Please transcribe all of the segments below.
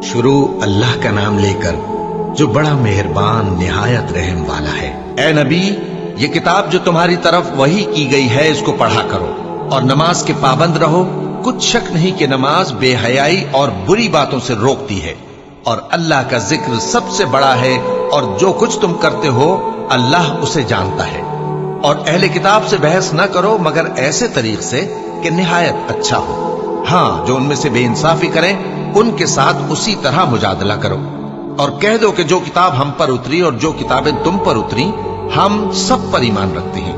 شروع اللہ کا نام لے کر جو بڑا مہربان نہایت رحم والا ہے۔ اے نبی، یہ کتاب جو تمہاری طرف وحی کی گئی ہے اس کو پڑھا کرو اور نماز کے پابند رہو۔ کچھ شک نہیں کہ نماز بے حیائی اور بری باتوں سے روکتی ہے، اور اللہ کا ذکر سب سے بڑا ہے، اور جو کچھ تم کرتے ہو اللہ اسے جانتا ہے۔ اور اہل کتاب سے بحث نہ کرو مگر ایسے طریق سے کہ نہایت اچھا ہو۔ ہاں، جو ان میں سے بے انصافی کریں ان کے ساتھ اسی طرح مجادلہ کرو، اور کہہ دو کہ جو کتاب ہم پر اتری اور جو کتابیں تم پر اتری ہم سب پر ایمان رکھتے ہیں،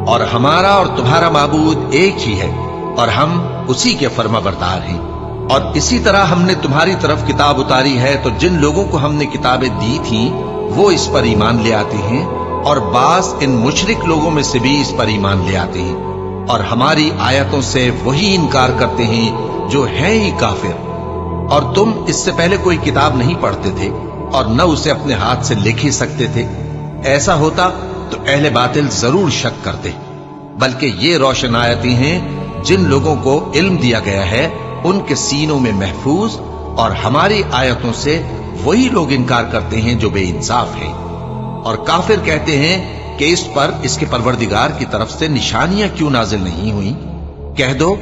اور ہمارا اور تمہارا معبود ایک ہی ہے، اور ہم اسی کے فرما بردار ہیں۔ اور اسی طرح ہم نے تمہاری طرف کتاب اتاری ہے تو جن لوگوں کو ہم نے کتابیں دی تھیں وہ اس پر ایمان لے آتے ہیں، اور بعض ان مشرک لوگوں میں سے بھی اس پر ایمان لے آتے ہیں، اور ہماری آیتوں سے وہی انکار کرتے ہیں جو ہیں ہی کافر۔ اور تم اس سے پہلے کوئی کتاب نہیں پڑھتے تھے اور نہ اسے اپنے ہاتھ سے لکھ ہی سکتے تھے۔ ایسا ہوتا تو اہل باطل ضرور شک کرتے، بلکہ یہ روشن آیتیں ہیں جن لوگوں کو علم دیا گیا ہے ان کے سینوں میں محفوظ، اور ہماری آیتوں سے وہی لوگ انکار کرتے ہیں جو بے انصاف ہیں۔ اور کافر کہتے ہیں کہ اس پر اس کے پروردگار کی طرف سے نشانیاں کیوں نازل نہیں ہوئیں؟ کہہ دو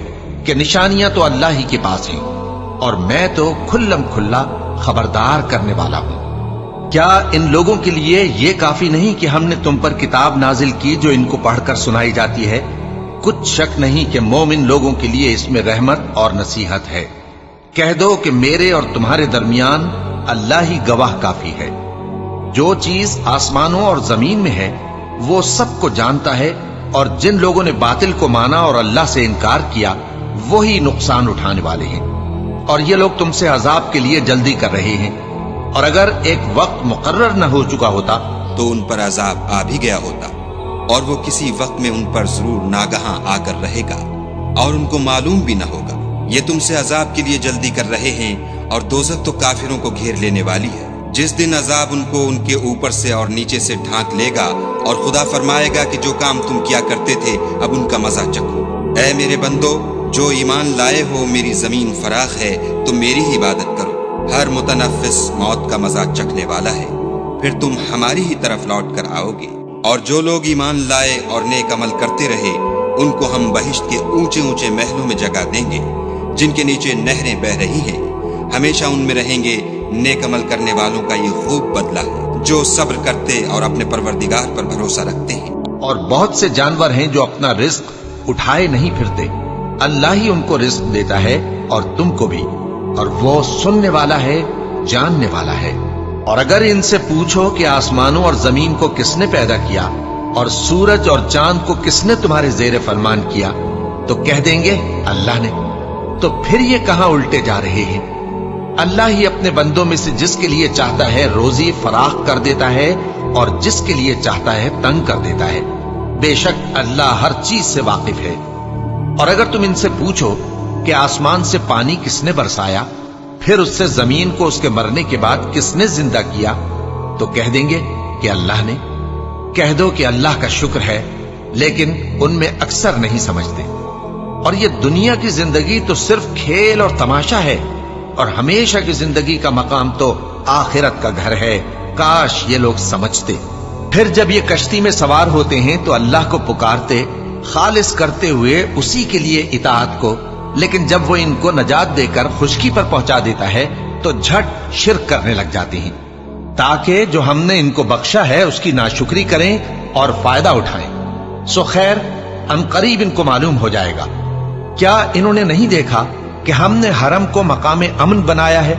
کہ نشانیاں تو اللہ ہی کے پاس ہیں، اور میں تو کھلم کھلا خبردار کرنے والا ہوں۔ کیا ان لوگوں کے لیے یہ کافی نہیں کہ ہم نے تم پر کتاب نازل کی جو ان کو پڑھ کر سنائی جاتی ہے؟ کچھ شک نہیں کہ مومن لوگوں کے لیے اس میں رحمت اور نصیحت ہے۔ کہہ دو کہ میرے اور تمہارے درمیان اللہ ہی گواہ کافی ہے۔ جو چیز آسمانوں اور زمین میں ہے وہ سب کو جانتا ہے، اور جن لوگوں نے باطل کو مانا اور اللہ سے انکار کیا وہی نقصان اٹھانے والے ہیں۔ اور یہ لوگ تم سے عذاب کے لیے جلدی کر رہے ہیں، اور اگر ایک وقت مقرر نہ ہو چکا ہوتا تو ان پر عذاب آ بھی گیا ہوتا، اور وہ کسی وقت میں ان پر ضرور ناگہاں آ کر رہے گا، اور ان کو معلوم بھی نہ ہوگا۔ یہ تم سے عذاب کے لیے جلدی کر رہے ہیں، اور دوزخ تو کافروں کو گھیر لینے والی ہے۔ جس دن عذاب ان کو ان کے اوپر سے اور نیچے سے ڈھانک لے گا، اور خدا فرمائے گا کہ جو کام تم کیا کرتے تھے اب ان کا مزہ چکھو۔ اے میرے بندو، جو ایمان لائے ہو، میری زمین فراخ ہے، تم میری ہی عبادت کرو۔ ہر متنفس موت کا مزہ چکھنے والا ہے، پھر تم ہماری ہی طرف لوٹ کر آؤ گے۔ اور جو لوگ ایمان لائے اور نیک عمل کرتے رہے ان کو ہم بہشت کے اونچے اونچے محلوں میں جگہ دیں گے جن کے نیچے نہریں بہ رہی ہیں، ہمیشہ ان میں رہیں گے۔ نیک عمل کرنے والوں کا یہ خوب بدلہ ہے جو صبر کرتے اور اپنے پروردگار پر بھروسہ رکھتے ہیں۔ اور بہت سے جانور ہیں جو اپنا رزق اٹھائے نہیں پھرتے، اللہ ہی ان کو رزق دیتا ہے اور تم کو بھی، اور وہ سننے والا ہے، جاننے والا ہے۔ اور اگر ان سے پوچھو کہ آسمانوں اور زمین کو کس نے پیدا کیا اور سورج اور چاند کو کس نے تمہارے زیر فرمان کیا، تو کہہ دیں گے اللہ نے۔ تو پھر یہ کہاں الٹے جا رہے ہیں؟ اللہ ہی اپنے بندوں میں سے جس کے لیے چاہتا ہے روزی فراخ کر دیتا ہے، اور جس کے لیے چاہتا ہے تنگ کر دیتا ہے۔ بے شک اللہ ہر چیز سے واقف ہے۔ اور اگر تم ان سے پوچھو کہ آسمان سے پانی کس نے برسایا، پھر اس سے زمین کو اس کے مرنے کے بعد کس نے زندہ کیا، تو کہہ دیں گے کہ اللہ نے۔ کہہ دو کہ اللہ کا شکر ہے، لیکن ان میں اکثر نہیں سمجھتے۔ اور یہ دنیا کی زندگی تو صرف کھیل اور تماشا ہے، اور ہمیشہ کی زندگی کا مقام تو آخرت کا گھر ہے۔ کاش یہ لوگ سمجھتے۔ پھر جب یہ کشتی میں سوار ہوتے ہیں تو اللہ کو پکارتے، خالص کرتے ہوئے اسی کے لیے اطاعت کو، لیکن جب وہ ان کو نجات دے کر خشکی پر پہنچا دیتا ہے تو جھٹ شرک کرنے لگ جاتے ہیں، تاکہ جو ہم نے ان کو بخشا ہے اس کی ناشکری کریں اور فائدہ اٹھائیں۔ سو خیر، ان قریب ان کو معلوم ہو جائے گا۔ کیا انہوں نے نہیں دیکھا کہ ہم نے حرم کو مقام امن بنایا ہے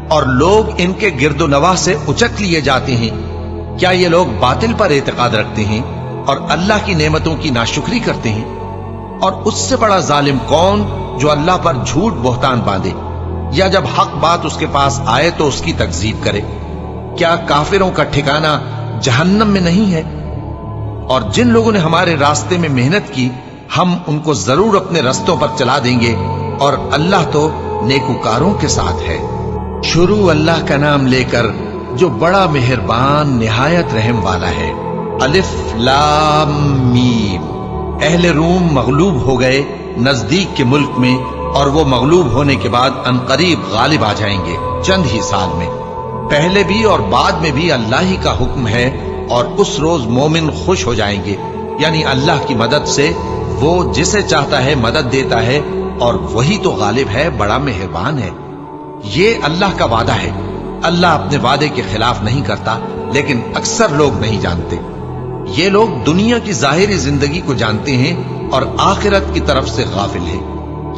اور لوگ ان کے گرد و نواح سے اچک لیے جاتے ہیں؟ کیا یہ لوگ باطل پر اعتقاد رکھتے ہیں اور اللہ کی نعمتوں کی ناشکری کرتے ہیں؟ اور اس سے بڑا ظالم کون جو اللہ پر جھوٹ بہتان باندھے، یا جب حق بات اس کے پاس آئے تو اس کی تکذیب کرے؟ کیا کافروں کا ٹھکانہ جہنم میں نہیں ہے؟ اور جن لوگوں نے ہمارے راستے میں محنت کی ہم ان کو ضرور اپنے رستوں پر چلا دیں گے، اور اللہ تو نیکوکاروں کے ساتھ ہے۔ شروع اللہ کا نام لے کر جو بڑا مہربان نہایت رحم والا ہے۔ الف لام میم۔ اہل روم مغلوب ہو گئے، نزدیک کے ملک میں اور وہ مغلوب ہونے کے بعد انقریب غالب آ جائیں گے چند ہی سال میں۔ پہلے بھی اور بعد میں بھی اللہ ہی کا حکم ہے، اور اس روز مومن خوش ہو جائیں گے، یعنی اللہ کی مدد سے وہ جسے چاہتا ہے مدد دیتا ہے، اور وہی تو غالب ہے، بڑا مہربان ہے۔ یہ اللہ کا وعدہ ہے۔ اللہ اپنے وعدے کے خلاف نہیں کرتا، لیکن اکثر لوگ نہیں جانتے۔ یہ لوگ دنیا کی ظاہری زندگی کو جانتے ہیں اور آخرت کی طرف سے غافل ہیں۔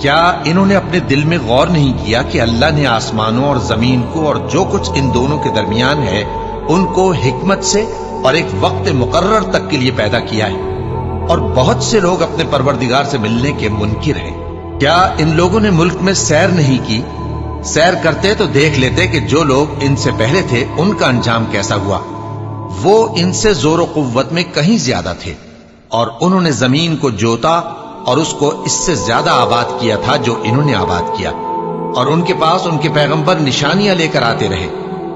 کیا انہوں نے اپنے دل میں غور نہیں کیا کہ اللہ نے آسمانوں اور زمین کو اور جو کچھ ان دونوں کے درمیان ہے ان کو حکمت سے اور ایک وقت مقرر تک کے لیے پیدا کیا ہے؟ اور بہت سے لوگ اپنے پروردگار سے ملنے کے منکر ہیں۔ کیا ان لوگوں نے ملک میں سیر نہیں کی؟ سیر کرتے تو دیکھ لیتے کہ جو لوگ ان سے پہلے تھے ان کا انجام کیسا ہوا۔ وہ ان سے زور و قوت میں کہیں زیادہ تھے، اور انہوں نے زمین کو جوتا اور اس کو اس سے زیادہ آباد کیا تھا جو انہوں نے آباد کیا، اور ان کے پاس ان کے پیغمبر نشانیاں لے کر آتے رہے۔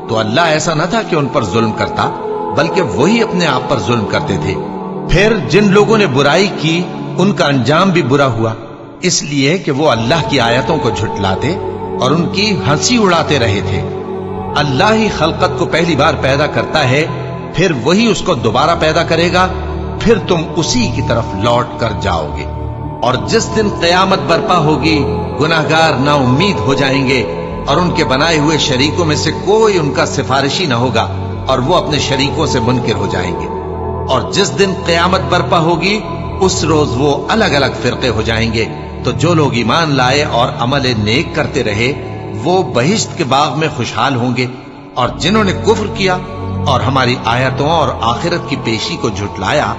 تو اللہ ایسا نہ تھا کہ ان پر ظلم کرتا، بلکہ وہی اپنے آپ پر ظلم کرتے تھے۔ پھر جن لوگوں نے برائی کی ان کا انجام بھی برا ہوا، اس لیے کہ وہ اللہ کی آیتوں کو جھٹلاتے اور ان کی ہنسی اڑاتے رہے تھے۔ اللہ ہی خلقت کو پہلی بار پیدا کرتا ہے، پھر وہی اس کو دوبارہ پیدا کرے گا، پھر تم اسی کی طرف لوٹ کر جاؤ گے۔ اور جس دن قیامت برپا ہوگی گناہگار نا امید ہو جائیں گے، اور ان کے بنائے ہوئے شریکوں میں سے کوئی ان کا سفارشی نہ ہوگا، اور وہ اپنے شریکوں سے منکر ہو جائیں گے۔ اور جس دن قیامت برپا ہوگی اس روز وہ الگ الگ فرقے ہو جائیں گے۔ تو جو لوگ ایمان لائے اور عمل نیک کرتے رہے وہ بہشت کے باغ میں خوشحال ہوں گے، اور جنہوں نے کفر کیا اور ہماری آیتوں اور آخرت کی پیشی کو جھٹلایا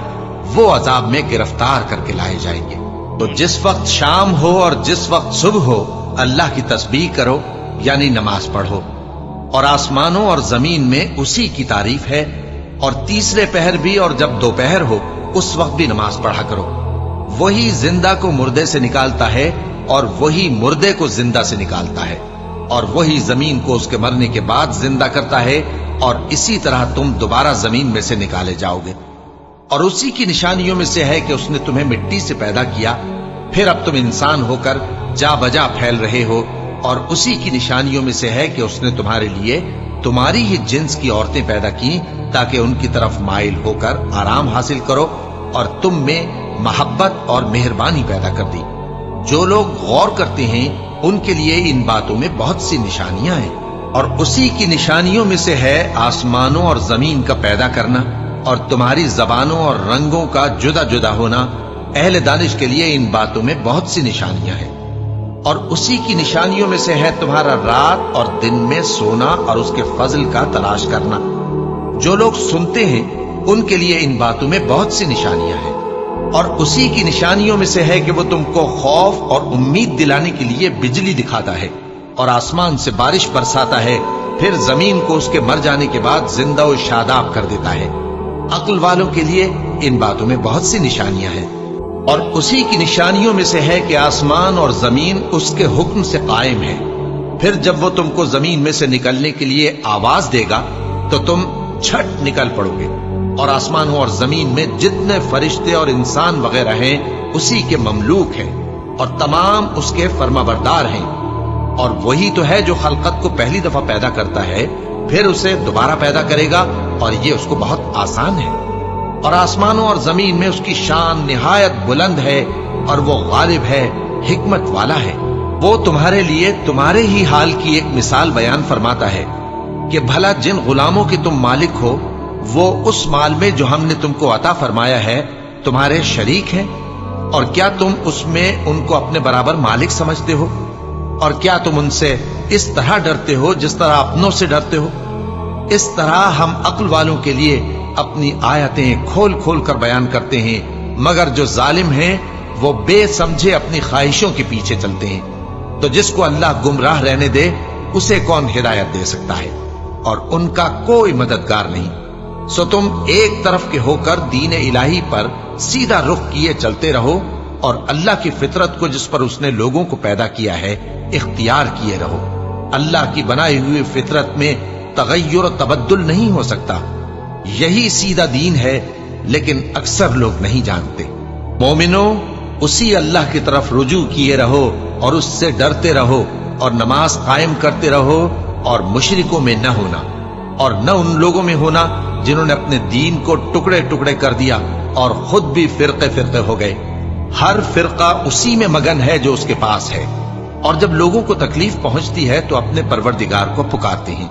وہ عذاب میں گرفتار کر کے لائے جائیں گے۔ تو جس وقت شام ہو اور جس وقت صبح ہو اللہ کی تسبیح کرو، یعنی نماز پڑھو، اور آسمانوں اور زمین میں اسی کی تعریف ہے۔ اور تیسرے پہر بھی اور جب دوپہر ہو اس وقت بھی نماز پڑھا کرو۔ وہی زندہ کو مردے سے نکالتا ہے اور وہی مردے کو زندہ سے نکالتا ہے، اور وہی زمین کو اس کے مرنے کے بعد زندہ کرتا ہے، اور اسی طرح تم دوبارہ زمین میں سے نکالے جاؤ گے۔ اور اسی کی نشانیوں میں سے ہے کہ اس نے تمہیں مٹی سے پیدا کیا، پھر اب تم انسان ہو کر جا بجا پھیل رہے ہو، اور اسی کی نشانیوں میں سے ہے کہ اس نے تمہارے لیے تمہاری ہی جنس کی عورتیں پیدا کی تاکہ ان کی طرف مائل ہو کر آرام حاصل کرو، اور تم میں محبت اور مہربانی پیدا کر دی۔ جو لوگ غور کرتے ہیں ان کے لیے ان باتوں میں بہت سی نشانیاں ہیں۔ اور اسی کی نشانیوں میں سے ہے آسمانوں اور زمین کا پیدا کرنا، اور تمہاری زبانوں اور رنگوں کا جدا جدا ہونا۔ اہل دانش کے لیے ان باتوں میں بہت سی نشانیاں ہیں۔ اور اسی کی نشانیوں میں سے ہے تمہارا رات اور دن میں سونا اور اس کے فضل کا تلاش کرنا۔ جو لوگ سنتے ہیں ان کے لیے ان باتوں میں بہت سی نشانیاں ہیں۔ اور اسی کی نشانیوں میں سے ہے کہ وہ تم کو خوف اور امید دلانے کے لیے بجلی دکھاتا ہے، اور آسمان سے بارش برساتا ہے، پھر زمین کو اس کے مر جانے کے بعد زندہ و شاداب کر دیتا ہے۔ عقل والوں کے لیے ان باتوں میں بہت سی نشانیاں ہیں۔ اور اسی کی نشانیوں میں سے ہے کہ آسمان اور زمین اس کے حکم سے قائم ہے، پھر جب وہ تم کو زمین میں سے نکلنے کے لیے آواز دے گا تو تم جھٹ نکل پڑو گے۔ اور آسمانوں اور زمین میں جتنے فرشتے اور انسان وغیرہ ہیں اسی کے مملوک ہیں، اور تمام اس کے فرما بردار ہیں۔ اور وہی تو ہے جو خلقت کو پہلی دفعہ پیدا کرتا ہے، پھر اسے دوبارہ پیدا کرے گا، اور یہ اس کو بہت آسان ہے۔ اور آسمانوں اور زمین میں اس کی شان نہایت بلند ہے، اور وہ غالب ہے، حکمت والا ہے۔ وہ تمہارے لیے تمہارے ہی حال کی ایک مثال بیان فرماتا ہے کہ بھلا جن غلاموں کے تم مالک ہو وہ اس مال میں جو ہم نے تم کو عطا فرمایا ہے تمہارے شریک ہیں، اور کیا تم اس میں ان کو اپنے برابر مالک سمجھتے ہو؟ اور کیا تم ان سے اس طرح ڈرتے ہو جس طرح اپنوں سے ڈرتے ہو؟ اس طرح ہم عقل والوں کے لیے اپنی آیتیں کھول کھول کر بیان کرتے ہیں، مگر جو ظالم ہیں وہ بے سمجھے اپنی خواہشوں کے پیچھے چلتے ہیں۔ تو جس کو اللہ گمراہ رہنے دے اسے کون ہدایت دے سکتا ہے، اور ان کا کوئی مددگار نہیں۔ سو تم ایک طرف کے ہو کر دین الہی پر سیدھا رخ کیے چلتے رہو، اور اللہ کی فطرت کو جس پر اس نے لوگوں کو پیدا کیا ہے اختیار کیے رہو۔ اللہ کی بنائی ہوئی فطرت میں تغیر و تبدل نہیں ہو سکتا۔ یہی سیدھا دین ہے، لیکن اکثر لوگ نہیں جانتے۔ مومنو، اسی اللہ کی طرف رجوع کیے رہو اور اس سے ڈرتے رہو اور نماز قائم کرتے رہو اور مشرکوں میں نہ ہونا اور نہ ان لوگوں میں ہونا جنہوں نے اپنے دین کو ٹکڑے ٹکڑے کر دیا اور خود بھی فرقے فرقے ہو گئے۔ ہر فرقہ اسی میں مگن ہے جو اس کے پاس ہے، اور جب لوگوں کو تکلیف پہنچتی ہے تو اپنے پروردگار کو پکارتے ہیں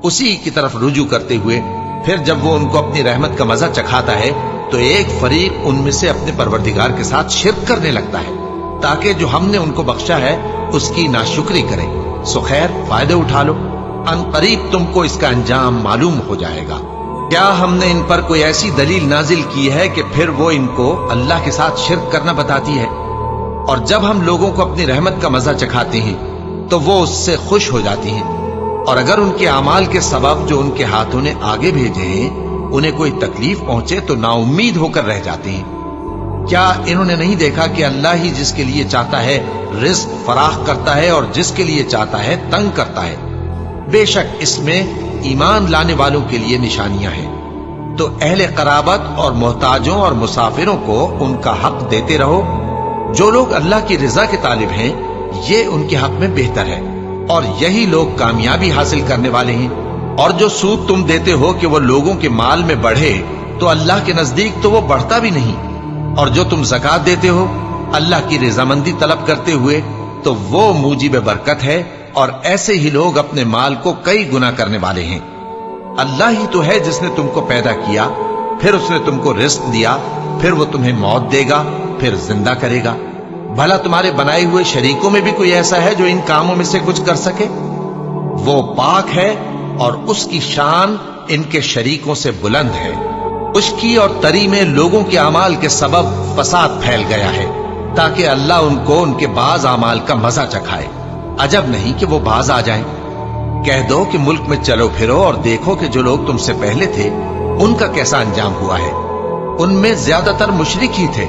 اسی کی طرف رجوع کرتے ہوئے۔ پھر جب وہ ان کو اپنی رحمت کا مزہ چکھاتا ہے تو ایک فریق ان میں سے اپنے پروردگار کے ساتھ شرک کرنے لگتا ہے تاکہ جو ہم نے ان کو بخشا ہے اس کی ناشکری کریں۔ سو خیر، فائدے اٹھا لو، ان قریب تم کو اس کا انجام معلوم ہو جائے گا۔ کیا ہم نے ان پر کوئی ایسی دلیل نازل کی ہے کہ پھر وہ ان کو اللہ کے ساتھ شرک کرنا بتاتی ہے؟ اور جب ہم لوگوں کو اپنی رحمت کا مزہ چکھاتے ہیں تو وہ اس سے خوش ہو جاتی ہیں، اور اگر ان کے اعمال کے سبب جو ان کے ہاتھوں نے آگے بھیجے ہیں انہیں کوئی تکلیف پہنچے تو نا امید ہو کر رہ جاتے ہیں۔ کیا انہوں نے نہیں دیکھا کہ اللہ ہی جس کے لیے چاہتا ہے رزق فراخ کرتا ہے اور جس کے لیے چاہتا ہے تنگ کرتا ہے؟ بے شک اس میں ایمان لانے والوں کے لیے نشانیاں ہیں۔ تو اہل قرابت اور محتاجوں اور مسافروں کو ان کا حق دیتے رہو۔ جو لوگ اللہ کی رضا کے طالب ہیں یہ ان کے حق میں بہتر ہے، اور یہی لوگ کامیابی حاصل کرنے والے ہیں۔ اور جو سود تم دیتے ہو کہ وہ لوگوں کے مال میں بڑھے تو اللہ کے نزدیک تو وہ بڑھتا بھی نہیں، اور جو تم زکوٰۃ دیتے ہو اللہ کی رضامندی طلب کرتے ہوئے تو وہ موجب برکت ہے، اور ایسے ہی لوگ اپنے مال کو کئی گنا کرنے والے ہیں۔ اللہ ہی تو ہے جس نے تم کو پیدا کیا، پھر اس نے تم کو رزق دیا، پھر وہ تمہیں موت دے گا، پھر زندہ کرے گا۔ بھلا تمہارے بنائے ہوئے شریکوں میں بھی کوئی ایسا ہے جو ان کاموں میں سے کچھ کر سکے؟ وہ پاک ہے اور اس کی شان ان کے شریکوں سے بلند ہے۔ خشکی اور تری میں لوگوں کے اعمال کے سبب فساد پھیل گیا ہے تاکہ اللہ ان کو ان کے بعض اعمال کا مزہ چکھائے۔ عجب نہیں کہ وہ باز آ جائیں۔ کہہ دو کہ ملک میں چلو پھرو اور دیکھو کہ جو لوگ تم سے پہلے تھے ان کا کیسا انجام ہوا ہے۔ ان میں زیادہ تر مشرک ہی تھے۔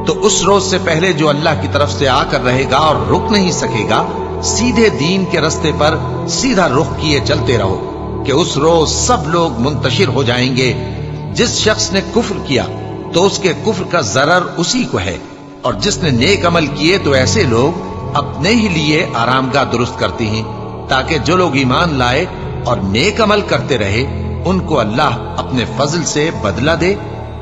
تو اس روز سے پہلے جو اللہ کی طرف سے آ کر رہے گا اور رک نہیں سکے گا، سیدھے دین کے رستے پر سیدھا رخ کیے چلتے رہو کہ اس روز سب لوگ منتشر ہو جائیں گے۔ جس شخص نے کفر کیا تو اس کے کفر کا ضرر اسی کو ہے، اور جس نے نیک عمل کیے تو ایسے لوگ اپنے ہی لیے آرامگاہ درست کرتے ہیں تاکہ جو لوگ ایمان لائے اور نیک عمل کرتے رہے ان کو اللہ اپنے فضل سے بدلہ دے۔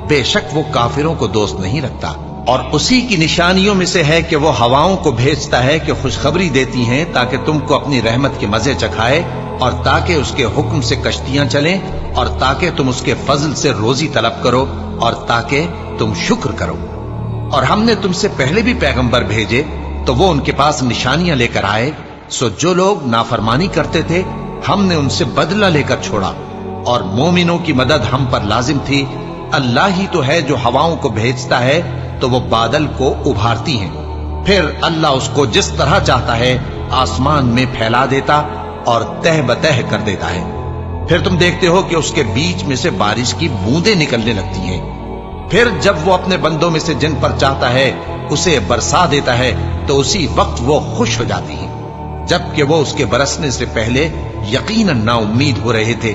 بے شک وہ کافروں کو دوست نہیں رکھتا۔ اور اسی کی نشانیوں میں سے ہے کہ وہ ہواؤں کو بھیجتا ہے کہ خوشخبری دیتی ہیں تاکہ تم کو اپنی رحمت کے مزے چکھائے، اور تاکہ اس کے حکم سے کشتیاں چلیں، اور تاکہ تم اس کے فضل سے روزی طلب کرو، اور تاکہ تم شکر کرو۔ اور ہم نے تم سے پہلے بھی پیغمبر بھیجے تو وہ ان کے پاس نشانیاں لے کر آئے، سو جو لوگ نافرمانی کرتے تھے ہم نے ان سے بدلہ لے کر چھوڑا، اور مومنوں کی مدد ہم پر لازم تھی۔ اللہ ہی تو ہے جو ہواؤں کو بھیجتا ہے تو وہ بادل کو ابھارتی ہیں، پھر اللہ اس کو جس طرح چاہتا ہے آسمان میں پھیلا دیتا اور تہ بتہ کر دیتا ہے۔ پھر تم دیکھتے ہو کہ اس کے بیچ میں سے بارش کی بوندیں نکلنے لگتی ہیں، پھر جب وہ اپنے بندوں میں سے جن پر چاہتا ہے اسے برسا دیتا ہے تو اسی وقت وہ خوش ہو جاتی ہیں، جبکہ وہ اس کے برسنے سے پہلے یقیناً نا امید ہو رہے تھے۔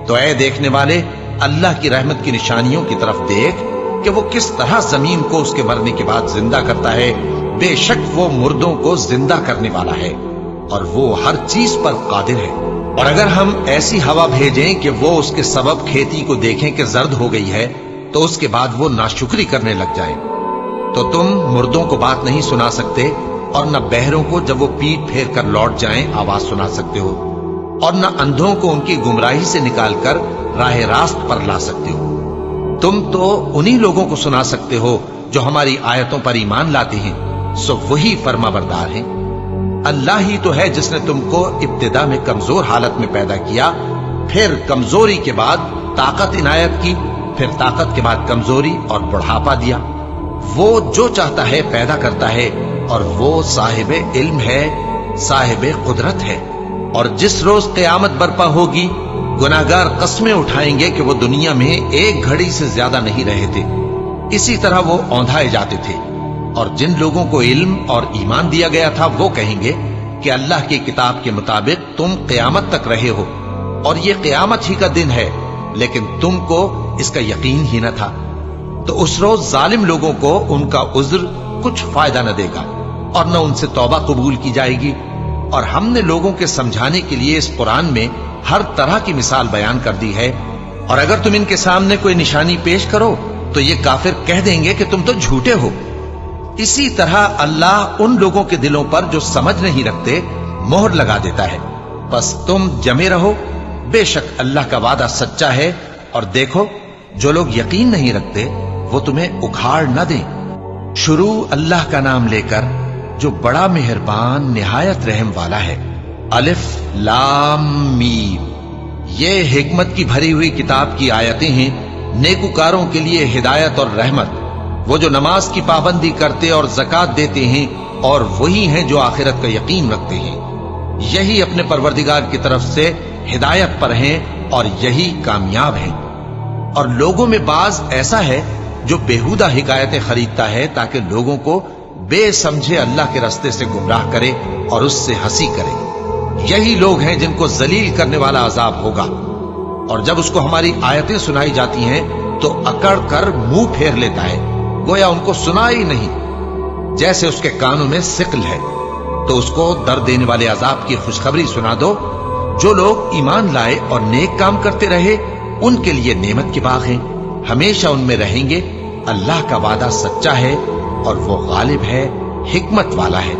تو اے دیکھنے والے، اللہ کی رحمت کی نشانیوں کی طرف دیکھ کہ وہ کس طرح زمین کو اس کے مرنے کے بعد زندہ کرتا ہے۔ بے شک وہ مردوں کو زندہ کرنے والا ہے اور وہ ہر چیز پر قادر ہے۔ اور اگر ہم ایسی ہوا بھیجیں کہ وہ اس کے سبب کھیتی کو دیکھیں کہ زرد ہو گئی ہے تو اس کے بعد وہ ناشکری کرنے لگ جائیں، تو تم مردوں کو بات نہیں سنا سکتے، اور نہ بہروں کو جب وہ پیٹ پھیر کر لوٹ جائیں آواز سنا سکتے ہو، اور نہ اندھوں کو ان کی گمراہی سے نکال کر راہ راست پر لا سکتے ہو۔ تم تو انہی لوگوں کو سنا سکتے ہو جو ہماری آیتوں پر ایمان لاتے ہیں، سو وہی فرما بردار ہیں۔ اللہ ہی تو ہے جس نے تم کو ابتدا میں کمزور حالت میں پیدا کیا، پھر کمزوری کے بعد طاقت عنایت کی، پھر طاقت کے بعد کمزوری اور بڑھاپا دیا۔ وہ جو چاہتا ہے پیدا کرتا ہے، اور وہ صاحب علم ہے، صاحب قدرت ہے۔ اور جس روز قیامت برپا ہوگی گناہگار قسمیں اٹھائیں گے کہ وہ دنیا میں ایک گھڑی سے زیادہ نہیں رہے تھے، اسی طرح وہ اوندھائے جاتے تھے۔ اور جن لوگوں کو علم اور ایمان دیا گیا تھا وہ کہیں گے کہ اللہ کی کتاب کے مطابق تم قیامت تک رہے ہو، اور یہ قیامت ہی کا دن ہے، لیکن تم کو اس کا یقین ہی نہ تھا۔ تو اس روز ظالم لوگوں کو ان کا عذر کچھ فائدہ نہ دے گا، और न उनसे तौबा कबूल की जाएगी। और हमने लोगों के समझाने के लिए इस कुरान में हर तरह की मिसाल बयान कर दी है, और अगर तुम इनके सामने कोई निशानी पेश करो तो ये काफिर कह देंगे कि तुम तो झूठे हो। इसी तरह अल्लाह उन लोगों के दिलों पर जो समझ नहीं रखते मोहर लगा देता है। बस तुम जमे रहो, बेशक अल्लाह का वादा सच्चा है, और देखो जो लोग यकीन नहीं रखते वो तुम्हें उखाड़ न दें। शुरू अल्लाह का नाम लेकर जो बड़ा मेहरबान निहायत रहम वाला है। अलिफ लाम मीम। ये हिकमत की भरी हुई किताब की आयतें हैं, नेकुकारों के लिए हिदायत और रहमत। वो जो नमाज की पाबंदी करते और ज़कात देते हैं, और वही हैं जो आखिरत का यकीन रखते हैं। यही अपने परवरदिगार की तरफ से हिदायत पर हैं और यही कामयाब हैं। और लोगों में बाज ऐसा है जो बेहुदा हिकायतें खरीदता है ताकि लोगों को बेसमझे अल्लाह के रास्ते से गुमराह करे और उससे हंसी करे। यही लोग हैं जिनको जलील करने वाला अजाब होगा। और जब उसको हमारी आयतें सुनाई जाती हैं तो अकड़ कर मुंह फेर लेता है, गोया उनको सुना ही नहीं, जैसे उसके कानों में सिकल है। तो उसको दर्द देने वाले अजाब की खुशखबरी सुना दो। जो लोग ईमान लाए और नेक काम करते रहे उनके लिए नेमत के बाग हैं, हमेशा उनमें रहेंगे। अल्लाह का वादा सच्चा है और वो गालिब है, हिकमत वाला है।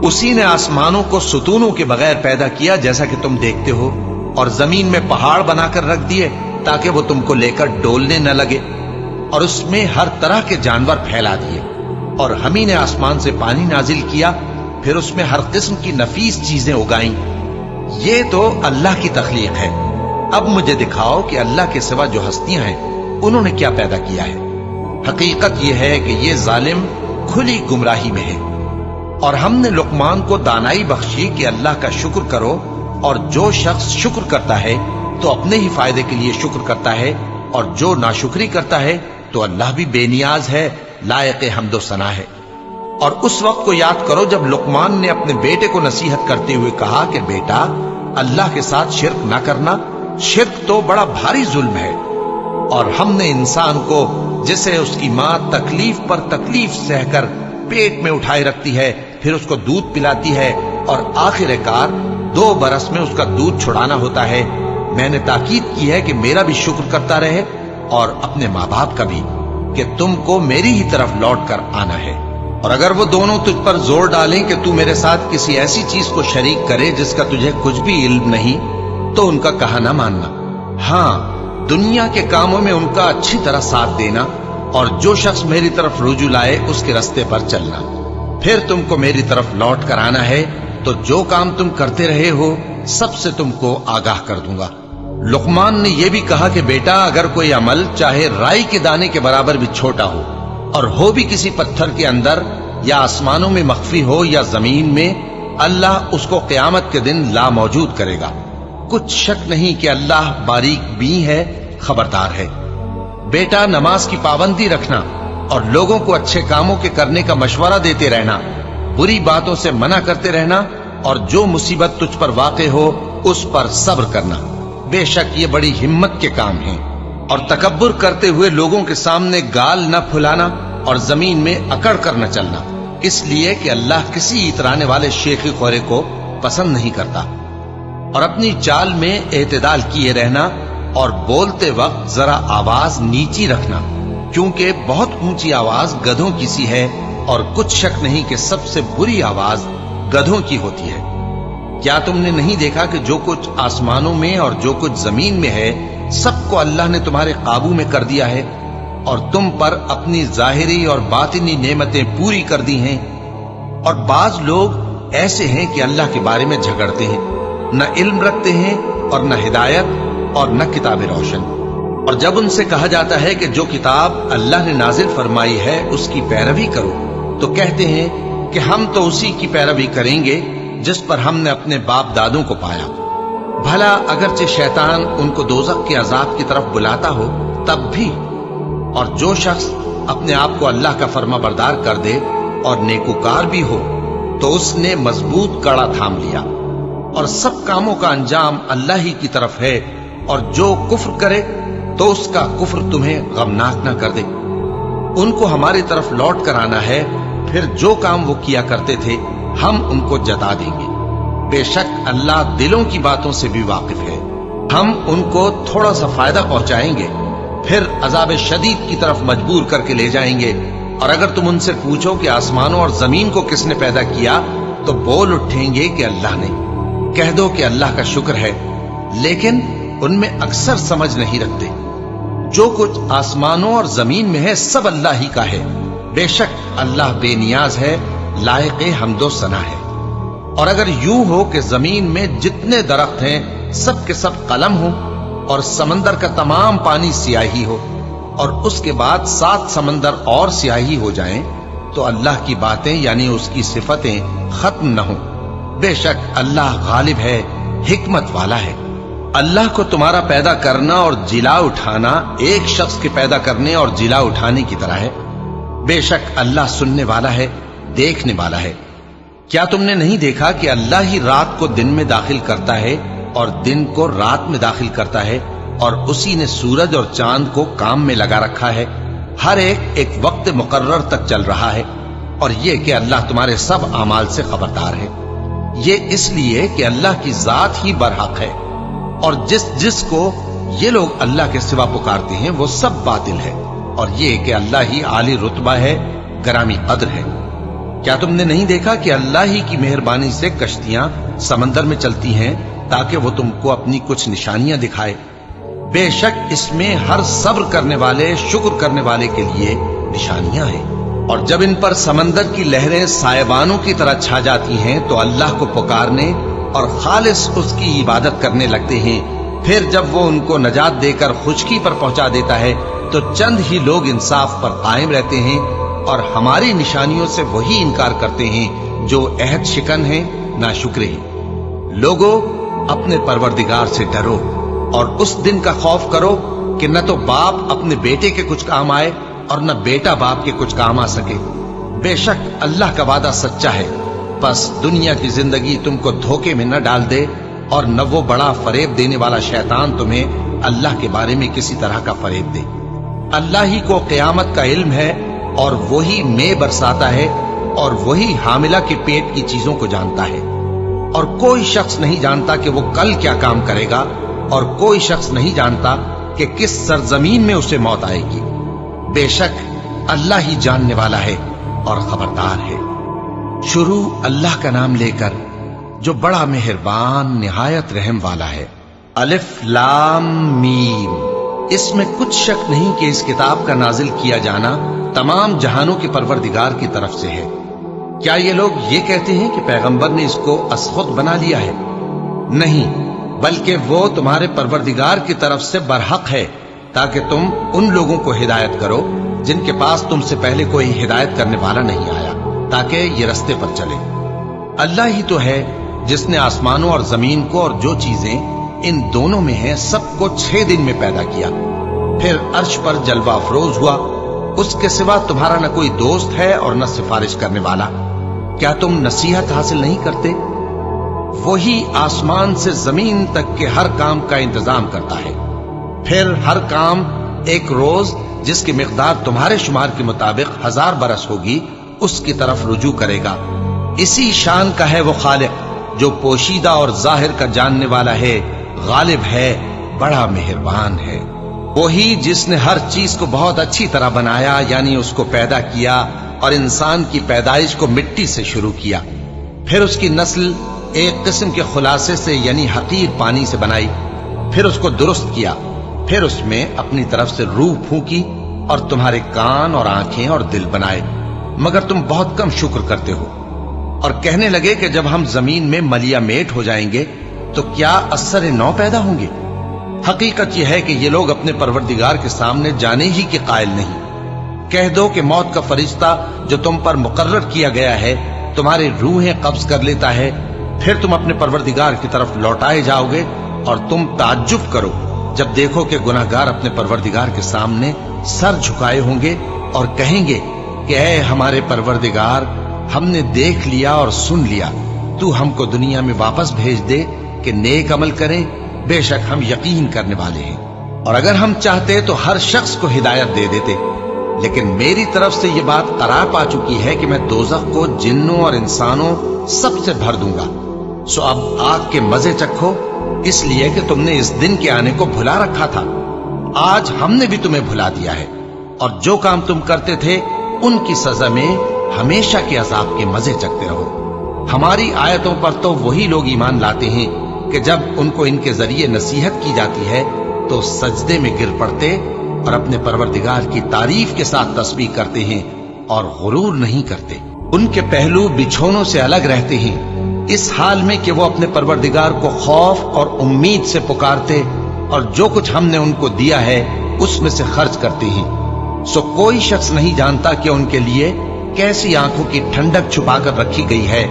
उसी ने आसमानों को सुतूनों के बगैर पैदा किया जैसा कि तुम देखते हो, और जमीन में पहाड़ बनाकर रख दिए ताकि वो तुमको लेकर डोलने न लगे, और उसमें हर तरह के जानवर फैला दिए। और हम ही ने आसमान से पानी नाजिल किया, फिर उसमें हर किस्म की नफीस चीजें उगाई। ये तो अल्लाह की तख्लीक है। अब मुझे दिखाओ कि अल्लाह के सिवा जो हस्तियां हैं उन्होंने क्या पैदा किया है। हकीकत यह है कि ये जालिम खुली गुमराही में है। और हमने लुकमान को दानाई बख्शी कि अल्लाह का शुक्र करो, और जो शख्स शुक्र करता है तो अपने ही फायदे के लिए शुक्र करता है, और जो नाशुक्री करता है तो अल्लाह भी बेनियाज है, लायक हम्दो सना है। और उस वक्त को याद करो जब लुकमान ने अपने बेटे को नसीहत करते हुए कहा कि बेटा, अल्लाह के साथ शिर्क ना करना, शिर्क तो बड़ा भारी जुल्म है। और हमने इंसान को, जिसे उसकी मां तकलीफ पर तकलीफ सहकर पेट में उठाए रखती है, फिर उसको दूध पिलाती है और आखिरकार 2 बरस में उसका दूध छुड़ाना होता है, मैंने ताकीद की है कि मेरा भी शुक्र करता रहे और अपने माँ बाप का भी, कि तुमको मेरी ही तरफ लौट कर आना है। और अगर वो दोनों तुझ पर जोर डालें कि तू मेरे साथ किसी ऐसी चीज को शरीक करे जिसका तुझे कुछ भी इल्म नहीं, तो उनका कहा ना मानना। हाँ, दुनिया के कामों में उनका अच्छी तरह साथ देना, और जो शख्स मेरी तरफ रुजू लाए उसके रास्ते पर चलना। फिर तुमको मेरी तरफ लौट कर आना है, तो जो काम तुम करते रहे हो सबसे तुमको आगाह कर दूंगा। लुकमान ने यह भी कहा कि बेटा, अगर कोई अमल चाहे राई के दाने के बराबर भी छोटा हो, और हो भी किसी पत्थर के अंदर या आसमानों में मख्फी हो या जमीन में, अल्लाह उसको क़यामत के दिन ला मौजूद करेगा। कुछ शक नहीं कि अल्लाह बारीक बीन है, खबरदार है। बेटा, नमाज की पाबंदी रखना और लोगों को अच्छे कामों के करने का मशवरा देते रहना, बुरी बातों से मना करते रहना, और जो मुसीबत तुझ पर वाक़े हो उस पर सब्र करना। बेशक ये बड़ी हिम्मत के काम हैं। और तकब्बुर करते हुए लोगों के सामने गाल न फुलाना और जमीन में अकड़ कर न चलना, इसलिए कि अल्लाह किसी इतराने वाले शेखी खोरे को पसंद नहीं करता। और अपनी चाल में एतदाल किए रहना, और बोलते वक्त जरा आवाज नीची रखना, क्योंकि बहुत ऊंची आवाज गधों की सी है, और कुछ शक नहीं कि सबसे बुरी आवाज गधों की होती है। क्या तुमने नहीं देखा कि जो कुछ आसमानों में और जो कुछ जमीन में है, सबको अल्लाह ने तुम्हारे काबू में कर दिया है, और तुम पर अपनी जाहिरी और बातिनी नेमतें पूरी कर दी हैं। और बाज लोग ऐसे हैं कि अल्लाह के बारे में झगड़ते हैं, न इल्म रखते हैं और न हिदायत और न किताब रोशन। और जब उनसे कहा जाता है कि जो किताब अल्लाह ने नाजिल फरमाई है उसकी पैरवी करो, तो कहते हैं कि हम तो उसी की पैरवी करेंगे जिस पर हमने अपने बाप दादों को पाया। भला अगरचे शैतान उनको दोज़ख के अजाब की तरफ बुलाता हो तब भी। और जो शख्स अपने आप को अल्लाह का फर्मा बरदार कर दे और नेकुकार भी हो, तो उसने मजबूत कड़ा थाम लिया। और सब कामों का अंजाम अल्लाह ही की तरफ है, और जो कुफ्र करे तो उसका कुफ्र तुम्हें गमनाक न कर दे। उनको हमारी तरफ लौट कर आना है, फिर जो काम वो किया करते थे हम उनको जता देंगे। बेशक अल्लाह दिलों की बातों से भी वाकिफ है। हम उनको थोड़ा सा फायदा पहुंचाएंगे, फिर अजाब शदीद की तरफ मजबूर करके ले जाएंगे। और अगर तुम उनसे पूछो कि आसमानों और जमीन को किसने पैदा किया, तो बोल उठेंगे कि अल्लाह ने। कह दो कि अल्लाह का शुक्र है, लेकिन उनमें अक्सर समझ नहीं रखते। जो कुछ आसमानों और जमीन में है सब अल्लाह ही का है। बेशक अल्लाह बेनियाज है, लायक हम्दो सना है। और अगर यूं हो कि जमीन में जितने दरख्त हैं सब के सब कलम हो और समंदर का तमाम पानी स्याही हो और उसके बाद 7 समंदर और स्याही हो जाएं, तो अल्लाह की बातें यानी उसकी सिफतें खत्म न हो। बेशक अल्लाह गालिब है, हिकमत वाला है। अल्लाह को तुम्हारा पैदा करना और जिला उठाना एक शख्स के पैदा करने और जिला उठाने की तरह है। बेशक अल्लाह सुनने वाला है, देखने वाला है। क्या तुमने नहीं देखा कि अल्लाह ही रात को दिन में दाखिल करता है और दिन को रात में दाखिल करता है, और उसी ने सूरज और चांद को काम में लगा रखा है। हर एक वक्त मुकर्रर तक चल रहा है। और ये कि अल्लाह तुम्हारे सब अमाल से खबरदार है। ये इसलिए कि अल्लाह की जात ही बरहक है, और जिसको ये लोग अल्लाह के सिवा पुकारते हैं वो सब बातिल है। और ये कि अल्लाह ही आली रुतबा है, गरामी कद्र है। क्या तुमने नहीं देखा कि अल्लाह ही की मेहरबानी से कश्तियां समंदर में चलती हैं ताकि वो तुमको अपनी कुछ निशानियां दिखाए। बेशक इसमें हर सब्र करने वाले, शुक्र करने वाले के लिए निशानियां हैं। और जब इन पर समंदर की लहरें सायबानों की तरह छा जाती हैं तो अल्लाह को पुकारने और खालिस उसकी इबादत करने लगते हैं। फिर जब वो उनको नजात देकर खुशकी पर पहुंचा देता है तो चंद ही लोग इंसाफ पर कायम रहते हैं, और हमारी निशानियों से वही इनकार करते हैं जो अहद शिकन है, नाशुक्र हैं। लोगों, अपने परवरदिगार से डरो और उस दिन का खौफ करो कि न तो बाप अपने बेटे के कुछ काम आए और न बेटा बाप के कुछ काम आ सके। बेशक अल्लाह का वादा सच्चा है। बस दुनिया की जिंदगी तुमको धोखे में न डाल दे, और न वो बड़ा फरेब देने वाला शैतान तुम्हें अल्लाह के बारे में किसी तरह का फरेब दे। अल्लाह ही को क़यामत का इल्म है, और वही में बरसाता है, और वही हामिला के पेट की चीजों को जानता है। और कोई शख्स नहीं जानता कि वो कल क्या काम करेगा, और कोई शख्स नहीं जानता कि किस सरजमीन में उसे मौत आएगी। बेशक अल्लाह ही जानने वाला है और खबरदार है। शुरू अल्लाह का नाम लेकर जो बड़ा मेहरबान निहायत रहम वाला है। अलिफ लाम मीम। इसमें कुछ शक नहीं कि इस किताब का नाजिल किया जाना तमाम जहानों के परवरदिगार की तरफ से है। क्या ये लोग ये कहते हैं कि पैगंबर ने इसको असखुद बना लिया है? नहीं, बल्कि वो तुम्हारे परवरदिगार की तरफ से बरहक है, ताकि तुम उन लोगों को हिदायत करो जिनके पास तुमसे पहले कोई हिदायत करने वाला नहीं आया, ताकि ये रस्ते पर चले। अल्लाह ही तो है जिसने आसमानों और जमीन को और जो चीजें इन दोनों में हैं सबको 6 दिन में पैदा किया, फिर अर्श पर जलवा अफरोज हुआ। उसके सिवा तुम्हारा न कोई दोस्त है और न सिफारिश करने वाला। क्या तुम नसीहत हासिल नहीं करते? वही आसमान से जमीन तक के हर काम का इंतजाम करता है, फिर हर काम एक रोज जिसकी मिकदार तुम्हारे शुमार के मुताबिक 1000 बरस होगी उसकी तरफ रुजू करेगा। इसी शान का है वो खालिक जो पोशीदा और जाहिर का जानने वाला है, गालिब है, बड़ा मेहरबान है। वही जिसने हर चीज को बहुत अच्छी तरह बनाया, यानी उसको पैदा किया और इंसान की पैदाइश को मिट्टी से शुरू किया, फिर उसकी नस्ल एक किस्म के खुलासे से यानी हकीर पानी से बनाई, फिर उसको दुरुस्त किया, फिर उसमें अपनी तरफ से रूह फूंकी और तुम्हारे कान और आंखें और दिल बनाए, मगर तुम बहुत कम शुक्र करते हो। और कहने लगे कि जब हम जमीन में मलिया मेट हो जाएंगे तो क्या असर नौ पैदा होंगे। हकीकत यह है कि ये लोग अपने परवरदिगार के सामने जाने ही के कायल नहीं। कह दो कि मौत का फरिश्ता जो तुम पर मुकर्रर किया गया है तुम्हारी रूहें कब्ज कर लेता है, फिर तुम अपने परवरदिगार की तरफ लौटाए जाओगे, और तुम ताज्जुब करो जब देखो कि गुनाहगार अपने परवरदिगार के सामने सर झुकाए होंगे और कहेंगे कि ऐ हमारे परवरदिगार, हमने देख लिया और सुन लिया, तू हमको दुनिया में वापस भेज दे कि नेक अमल करें, बेशक हम यकीन करने वाले हैं। और अगर हम चाहते तो हर शख्स को हिदायत दे देते, लेकिन मेरी तरफ से ये बात करार पा चुकी है कि मैं दोजख को जिन्नों और इंसानों सबसे भर दूंगा। सो अब आग के मजे चखो, इसलिए कि तुमने इस दिन के आने को भुला रखा था। आज हमने भी तुम्हें भुला दिया है, और जो काम तुम करते थे उनकी सजा में हमेशा के अजाब के मजे चखते रहो। हमारी आयतों पर तो वही लोग ईमान लाते हैं कि जब उनको इनके जरिए नसीहत की जाती है तो सजदे में गिर पड़ते और अपने परवरदिगार की तारीफ के साथ तस्बीह करते हैं और गुरूर नहीं करते। उनके पहलू बिछौनों से अलग रहते हैं, इस हाल में कि वो अपने परवरदिगार को खौफ और उम्मीद से पुकारते और जो कुछ हमने उनको दिया है उसमें से खर्च करते हैं। सो कोई शख्स नहीं जानता कि उनके लिए कैसी आंखों की ठंडक छुपाकर रखी गई है।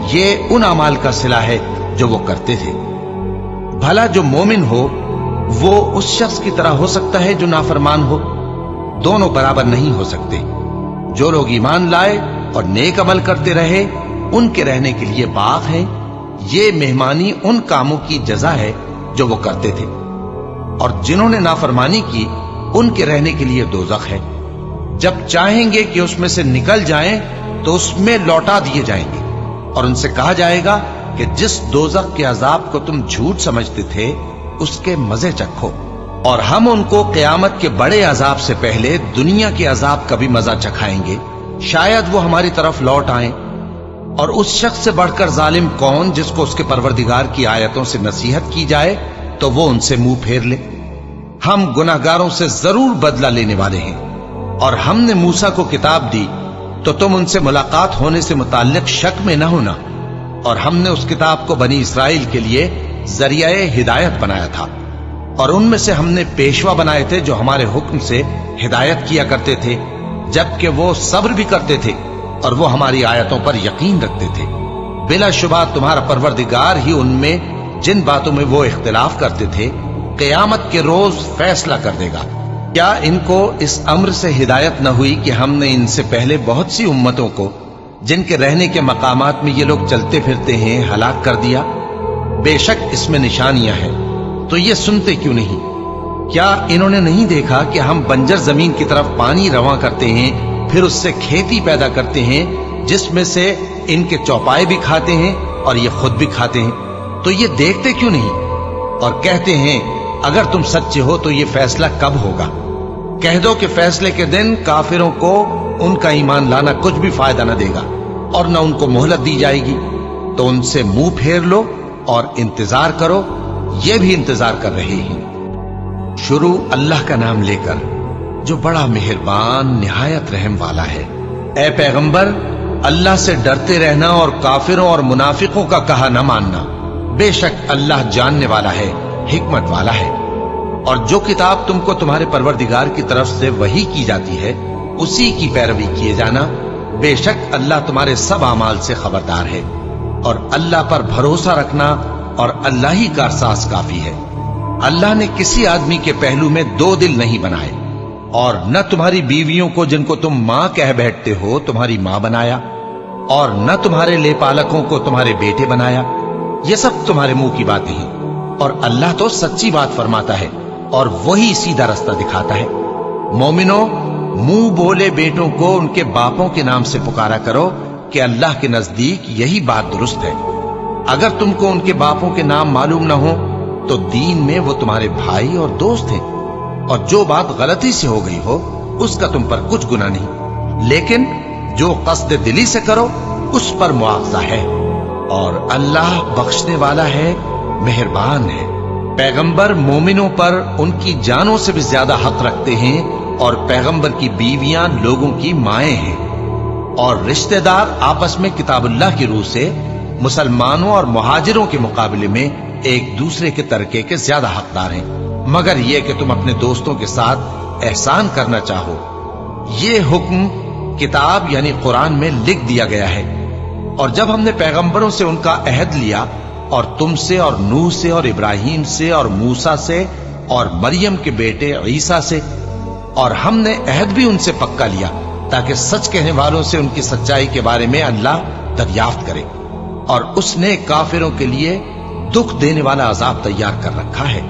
ये उन अमाल का सिला है जो वो करते थे। भला जो मोमिन हो वो उस शख्स की तरह हो सकता है जो नाफरमान हो? दोनों बराबर नहीं हो सकते। जो लोग ईमान लाए और नेक अमल करते रहे उनके रहने के लिए बाग है। ये मेहमानी उन कामों की जजा है जो वो करते थे, और जिन्होंने नाफरमानी की उनके रहने के लिए दोजख है। जब चाहेंगे कि उसमें से निकल जाएं तो उसमें लौटा दिए जाएंगे और उनसे कहा जाएगा कि जिस दोजख के अजाब को तुम झूठ समझते थे उसके मजे चखो, और हम उनको क़यामत के बड़े अजाब से पहले दुनिया के अजाब का भी मजा चखाएंगे। शायद वो हमारी तरफ लौट आएं। और उस शख्स से बढ़कर जालिम कौन जिसको उसके परवरदिगार की आयतों से नसीहत की जाए तो वो उनसे मुंह फेर ले। हम गुनाहगारों से जरूर बदला लेने वाले हैं, और हमने मूसा को किताब दी तो तुम उनसे मुलाकात होने से मुताल्लिक शक में न होना। और हमने उस किताब को बनी इसराइल के लिए जरियाए हिदायत बनाया था, और उनमें से हमने पेशवा बनाए थे जो हमारे हुक्म से हिदायत किया करते थे, जबकि वो सब्र भी करते थे और वो हमारी आयतों पर यकीन रखते थे। बिलाशुबा तुम्हारा परवरदिगार ही उनमें जिन बातों में वो इख्तिलाफ करते थे क़यामत के रोज फैसला कर देगा। क्या इनको इस अम्र से हिदायत न हुई कि हमने इनसे पहले बहुत सी उम्मतों को जिनके रहने के मकामात में ये लोग चलते फिरते हैं हलाक कर दिया? बेशक इसमें निशानियां हैं, तो ये सुनते क्यों नहीं? क्या इन्होंने नहीं देखा कि हम बंजर जमीन की तरफ पानी रवां करते हैं, फिर उससे खेती पैदा करते हैं जिसमें से इनके चौपाए भी खाते हैं और ये खुद भी खाते हैं? तो ये देखते क्यों नहीं और कहते हैं अगर तुम सच्चे हो तो ये फैसला कब होगा? कह दो कि फैसले के दिन काफिरों को उनका ईमान लाना कुछ भी फायदा न देगा और न उनको मोहलत दी जाएगी। तो उनसे मुंह फेर लो और इंतजार करो, ये भी इंतजार कर रहे हैं। शुरू अल्लाह का नाम लेकर जो बड़ा मेहरबान निहायत रहम वाला है। ए पैगंबर, अल्लाह से डरते रहना और काफिरों और मुनाफिकों का कहा न मानना। बेशक अल्लाह जानने वाला है, हिकमत वाला है। और जो किताब तुमको तुम्हारे परवरदिगार की तरफ से वही की जाती है उसी की पैरवी किए जाना। बेशक अल्लाह तुम्हारे सब अमाल से खबरदार है। और अल्लाह पर भरोसा रखना और अल्लाह ही का एहसास काफी है। अल्लाह ने किसी आदमी के पहलू में दो दिल नहीं बनाए, और न तुम्हारी बीवियों को जिनको तुम मां कह बैठते हो तुम्हारी मां बनाया, और न तुम्हारे लेपालकों को तुम्हारे बेटे बनाया। ये सब तुम्हारे मुंह की बातें हैं, और अल्लाह तो सच्ची बात फरमाता है और वही सीधा रास्ता दिखाता है। मोमिनो, मुंह बोले बेटों को उनके बापों के नाम से पुकारा करो कि अल्लाह के नजदीक यही बात दुरुस्त है। अगर तुमको उनके बापों के नाम मालूम न हो तो दीन में वो तुम्हारे भाई और दोस्त हैं, और जो बात गलती से हो गई हो उसका तुम पर कुछ गुनाह नहीं, लेकिन जो कस्द दिली से करो उस पर मुआवजा है। और अल्लाह बख्शने वाला है, मेहरबान है। पैगंबर मोमिनों पर उनकी जानों से भी ज्यादा हक रखते हैं, और पैगंबर की बीवियां लोगों की माएं हैं। और रिश्तेदार आपस में किताबुल्लाह की रूह से मुसलमानों और मुहाजिरों के मुकाबले में एक दूसरे के तरके के ज्यादा हकदार हैं, मगर यह कि तुम अपने दोस्तों के साथ एहसान करना चाहो। ये हुक्म किताब यानी कुरान में लिख दिया गया है। और जब हमने पैगंबरों से उनका अहद लिया, और तुमसे और नूह से और इब्राहिम से और मूसा से और मरियम के बेटे ईसा से, और हमने अहद भी उनसे पक्का लिया ताकि सच कहने वालों से उनकी सच्चाई के बारे में अल्लाह दरियाफ्त करे। और उसने काफिरों के लिए दुख देने वाला अजाब तैयार कर रखा है।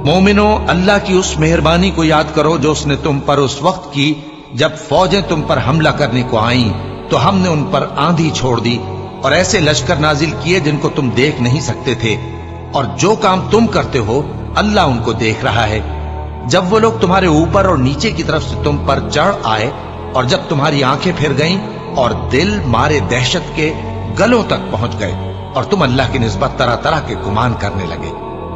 मोमिनो, अल्लाह की उस मेहरबानी को याद करो जो उसने तुम पर उस वक्त की जब फौजें तुम पर हमला करने को आईं तो हमने उन पर आंधी छोड़ दी और ऐसे लश्कर नाजिल किए जिनको तुम देख नहीं सकते थे, और जो काम तुम करते हो अल्लाह उनको देख रहा है। जब वो लोग तुम्हारे ऊपर और नीचे की तरफ से तुम पर चढ़ आए और जब तुम्हारी आंखें फिर गईं और दिल मारे दहशत के गलों तक पहुंच गए और तुम अल्लाह की निस्बत तरह तरह के गुमान करने लगे,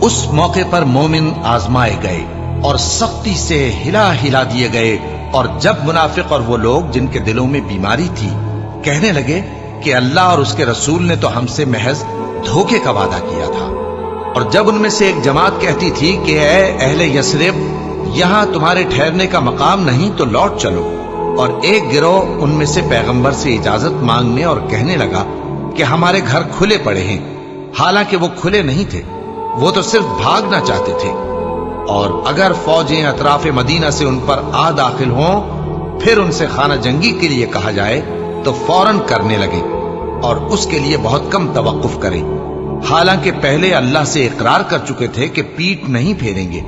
उस मौके पर मोमिन आजमाए गए और सख्ती से हिला हिला दिए गए। और जब मुनाफिक और वो लोग जिनके दिलों में बीमारी थी कहने लगे कि अल्लाह और उसके रसूल ने तो हमसे महज धोखे का वादा किया था, और जब उनमें से एक जमात कहती थी कि ऐ अहले यसरिब, यहां तुम्हारे ठहरने का मकाम नहीं तो लौट चलो, और एक गिरोह उनमें से पैगंबर से इजाजत मांगने और कहने लगा कि हमारे घर खुले पड़े हैं, हालांकि वो खुले नहीं थे, वो तो सिर्फ भागना चाहते थे। और अगर फौजें अतराफ मदीना से उन पर आ दाखिल हों फिर उनसे खाना जंगी के लिए कहा जाए तो फौरन करने लगे और उसके लिए बहुत कम तवक्कुफ करें, हालांकि पहले अल्लाह से इकरार कर चुके थे कि पीठ नहीं फेरेंगे।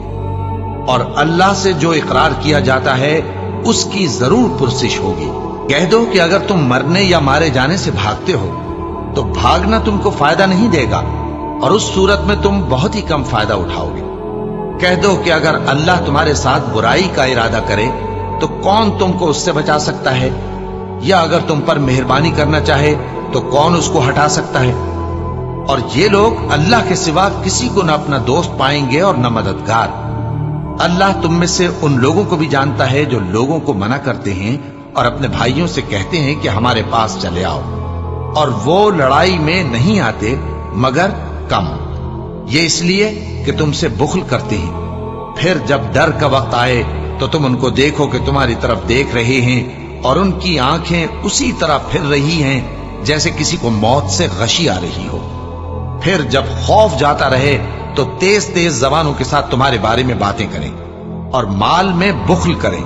और अल्लाह से जो इकरार किया जाता है उसकी जरूर पुरसिश होगी। कह दो कि अगर तुम मरने या मारे जाने से भागते हो तो भागना तुमको फायदा नहीं देगा और उस सूरत में तुम बहुत ही कम फायदा उठाओगे। कह दो कि अगर अल्लाह तुम्हारे साथ बुराई का इरादा करे तो कौन तुमको उससे बचा सकता है, या अगर तुम पर मेहरबानी करना चाहे तो कौन उसको हटा सकता है। और ये लोग अल्लाह के सिवा किसी को न अपना दोस्त पाएंगे और न मददगार। अल्लाह तुम में से उन लोगों को भी जानता है जो लोगों को मना करते हैं और अपने भाइयों से कहते हैं कि हमारे पास चले आओ, और वो लड़ाई में नहीं आते मगर कम, ये इसलिए कि तुमसे बुखल करते हैं। फिर जब डर का वक्त आए तो तुम उनको देखो कि तुम्हारी तरफ देख रहे हैं और उनकी आंखें उसी तरह फिर रही हैं जैसे किसी को मौत से गशी आ रही हो। फिर जब खौफ जाता रहे तो तेज तेज जबानों के साथ तुम्हारे बारे में बातें करें और माल में बुखल करें।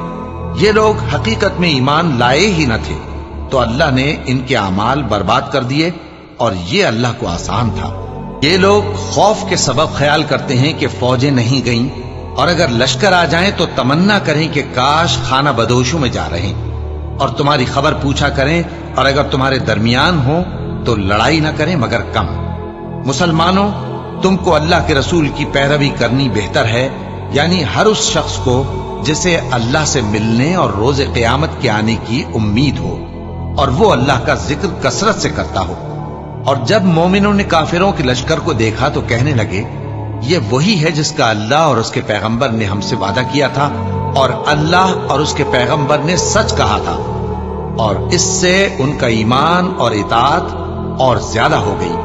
ये लोग हकीकत में ईमान लाए ही न थे, तो अल्लाह ने इनके अमाल बर्बाद कर दिए और ये अल्लाह को आसान था। ये लोग खौफ के सबब ख्याल करते हैं कि फौजें नहीं गईं, और अगर लश्कर आ जाएं तो तमन्ना करें कि काश खाना बदोशों में जा रहे और तुम्हारी खबर पूछा करें, और अगर तुम्हारे दरमियान हो तो लड़ाई ना करें मगर कम। मुसलमानों, तुमको अल्लाह के रसूल की पैरवी करनी बेहतर है, यानी हर उस शख्स को जिसे अल्लाह से मिलने और रोज क़यामत के आने की उम्मीद हो और वो अल्लाह का जिक्र कसरत से करता हो। और जब मोमिनों ने काफिरों के लश्कर को देखा तो कहने लगे, ये वही है जिसका अल्लाह और उसके पैगंबर ने हमसे वादा किया था, और अल्लाह और उसके पैगंबर ने सच कहा था, और इससे उनका ईमान और इताअत और ज्यादा हो गई।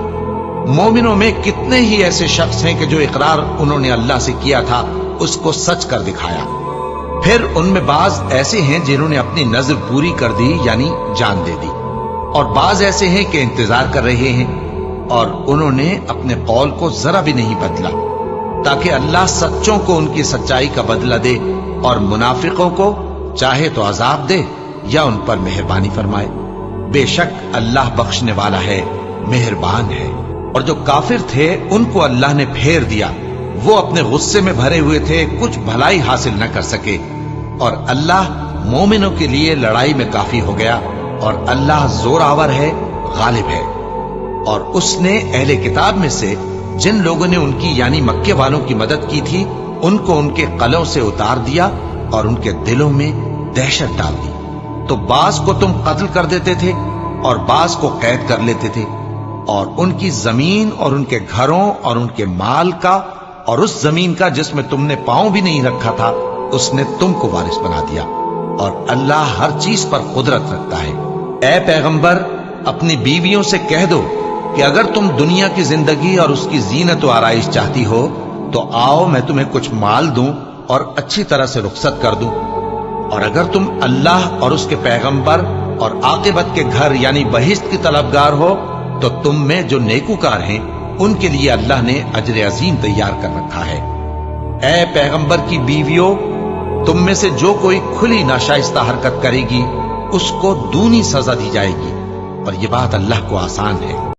मोमिनों में कितने ही ऐसे शख्स हैं कि जो इकरार उन्होंने अल्लाह से किया था उसको सच कर दिखाया। फिर उनमें बाज ऐसे हैं जिन्होंने अपनी नजर पूरी कर दी, यानी जान दे दी, और बाज ऐसे हैं कि इंतजार कर रहे हैं और उन्होंने अपने कौल को जरा भी नहीं बदला, ताकि अल्लाह सच्चों को उनकी सच्चाई का बदला दे और मुनाफिकों को चाहे तो अजाब दे या उन पर मेहरबानी फरमाए। बेशक अल्लाह बख्शने वाला है, मेहरबान है। और जो काफिर थे उनको अल्लाह ने फेर दिया, वो अपने गुस्से में भरे हुए थे, कुछ भलाई हासिल न कर सके, और अल्लाह मोमिनों के लिए लड़ाई में काफी हो गया, और अल्लाह जोरावर है, गालिब है। और उसने अहले किताब में से जिन लोगों ने उनकी यानी मक्के वालों की मदद की थी उनको उनके कलों से उतार दिया और उनके दिलों में दहशत डाल दी। तो बास को तुम कत्ल कर देते थे और बास को कैद कर लेते थे, और उनकी जमीन और उनके घरों और उनके माल का और उस जमीन का जिसमें तुमने पांव भी नहीं रखा था उसने तुमको वारिस बना दिया, और अल्लाह हर चीज पर कुदरत रखता है। ऐ पैगंबर, अपनी बीवियों से कह दो कि अगर तुम दुनिया की जिंदगी और उसकी जीनत और आराइश चाहती हो तो आओ, मैं तुम्हें कुछ माल दूं और अच्छी तरह से रुखसत कर दूं, और अगर तुम अल्लाह और उसके पैगंबर और आकिबत के घर यानी बहिश्त की तलबगार हो तो तुम में जो नेकूकार हैं उनके लिए अल्लाह ने अजर अजीम तैयार कर रखा है। ऐ पैगंबर की बीवियों, तुम में से जो कोई खुली नाशाइस्ता हरकत करेगी उसको दूनी सजा दी जाएगी, और ये बात अल्लाह को आसान है।